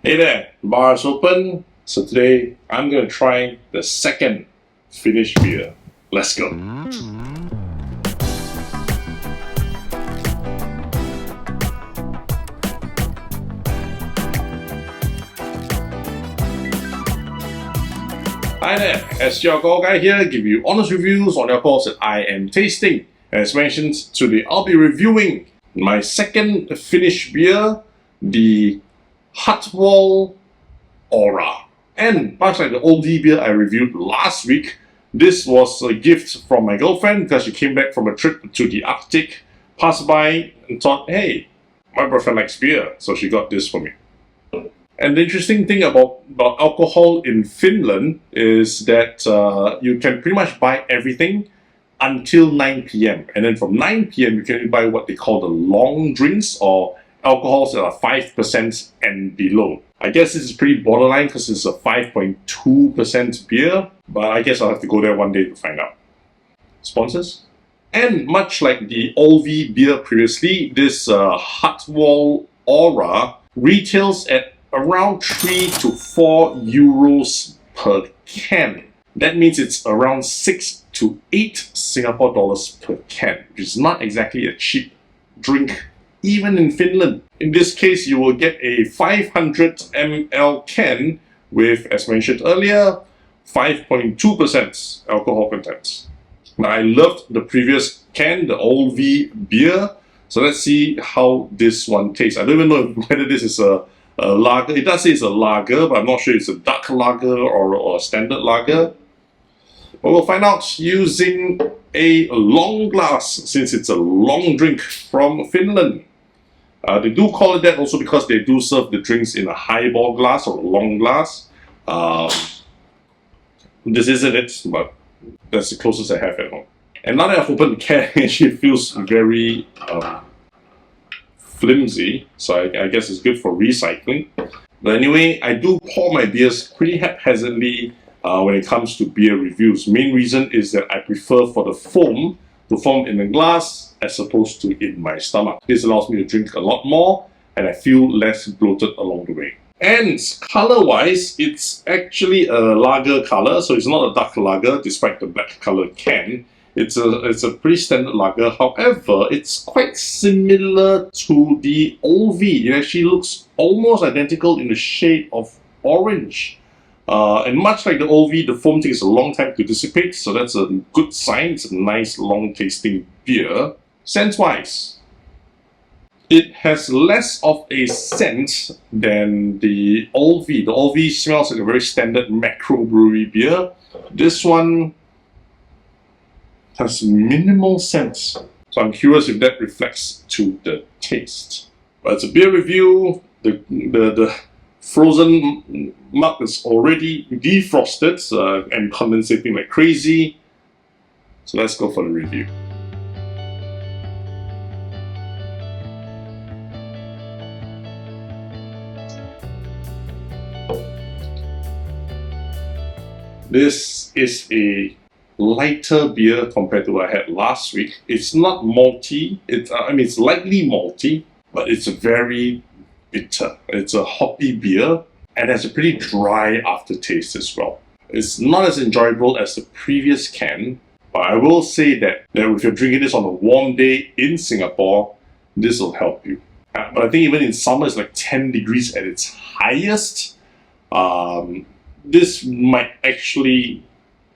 Hey there, bar is open. So today I'm going to try the second Finnish beer. Let's go. Hi there, as your alcohol guy here, give you honest reviews on the alcohols that I am tasting. As mentioned, today I'll be reviewing my second Finnish beer, the Hartwall Aura. And much like the oldie beer I reviewed last week, this was a gift from my girlfriend because she came back from a trip to the Arctic, passed by and thought, hey, my boyfriend likes beer, so she got this for me. And the interesting thing about alcohol in Finland is that you can pretty much buy everything until 9 p.m. And then from 9 p.m. you can buy what they call the long drinks, or alcohols that are 5% and below. I guess this is pretty borderline because it's a 5.2% beer, but I guess I'll have to go there one day to find out. Sponsors? And much like the Olvi beer previously, this Hartwall Aura retails at around 3 to 4 euros per can. That means it's around 6 to 8 Singapore dollars per can, which is not exactly a cheap drink even in Finland. In this case, you will get a 500 ml can with, as mentioned earlier, 5.2% alcohol content. Now, I loved the previous can, the Olvi beer, so let's see how this one tastes. I don't even know whether this is a lager. It does say it's a lager, but I'm not sure it's a dark lager or a standard lager. But we'll find out using a long glass, since it's a long drink from Finland. They do call it that also because they do serve the drinks in a highball glass or a long glass. This isn't it, but that's the closest I have at home. And now that I've opened the can, it actually feels very flimsy, so I guess it's good for recycling. But anyway, I do pour my beers pretty haphazardly when it comes to beer reviews. Main reason is that I prefer for the foam to form in the glass as opposed to in my stomach. This allows me to drink a lot more and I feel less bloated along the way. And color-wise, it's actually a lager color, so it's not a dark lager despite the black colored can. It's a pretty standard lager. However, it's quite similar to the Olvi. It actually looks almost identical in the shade of orange. And much like the Olvi, the foam takes a long time to dissipate, so that's a good sign. It's a nice, long-tasting beer. Scent-wise, it has less of a scent than the Olvi. The Olvi smells like a very standard macro brewery beer. This one has minimal scent, so I'm curious if that reflects to the taste. But it's a beer review. The frozen mug is already defrosted and condensating like crazy. So let's go for the review. This is a lighter beer compared to what I had last week. It's not malty. It's lightly malty, but it's very bitter. It's a hoppy beer and has a pretty dry aftertaste as well. It's not as enjoyable as the previous can, but I will say that if you're drinking this on a warm day in Singapore, this will help you. But I think even in summer, it's like 10 degrees at its highest. This might actually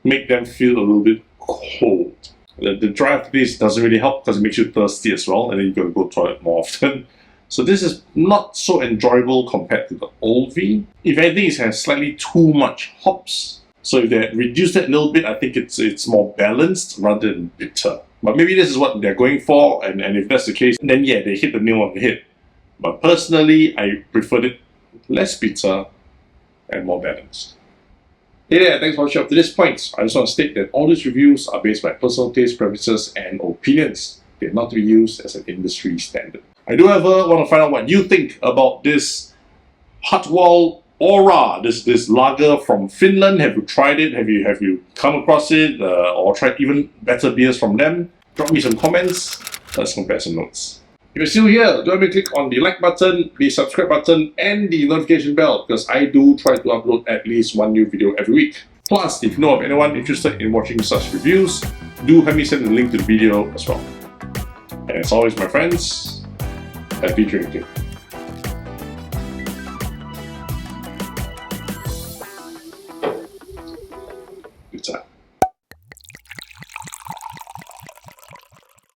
make them feel a little bit cold. The dry aftertaste doesn't really help because it makes you thirsty as well, and then you've got to go to the toilet more often. So this is not so enjoyable compared to the Olvi. If anything, it has slightly too much hops. So if they reduced it a little bit, I think it's more balanced rather than bitter. But maybe this is what they're going for, and if that's the case, then yeah, they hit the nail on the head. But personally, I preferred it less bitter and more balanced. Hey there, thanks for watching up to this point. I just want to state that all these reviews are based on my personal taste, preferences, and opinions. They're not to be used as an industry standard. I do, however, want to find out what you think about this Hartwall Aura, this lager from Finland. Have you tried it? Have you come across it? Or tried even better beers from them? Drop me some comments. Let's compare some notes. If you're still here, do me click on the like button, the subscribe button, and the notification bell, because I do try to upload at least one new video every week. Plus, if you know of anyone interested in watching such reviews, do help me send a link to the video as well. And as always, my friends, happy drinking. Good time.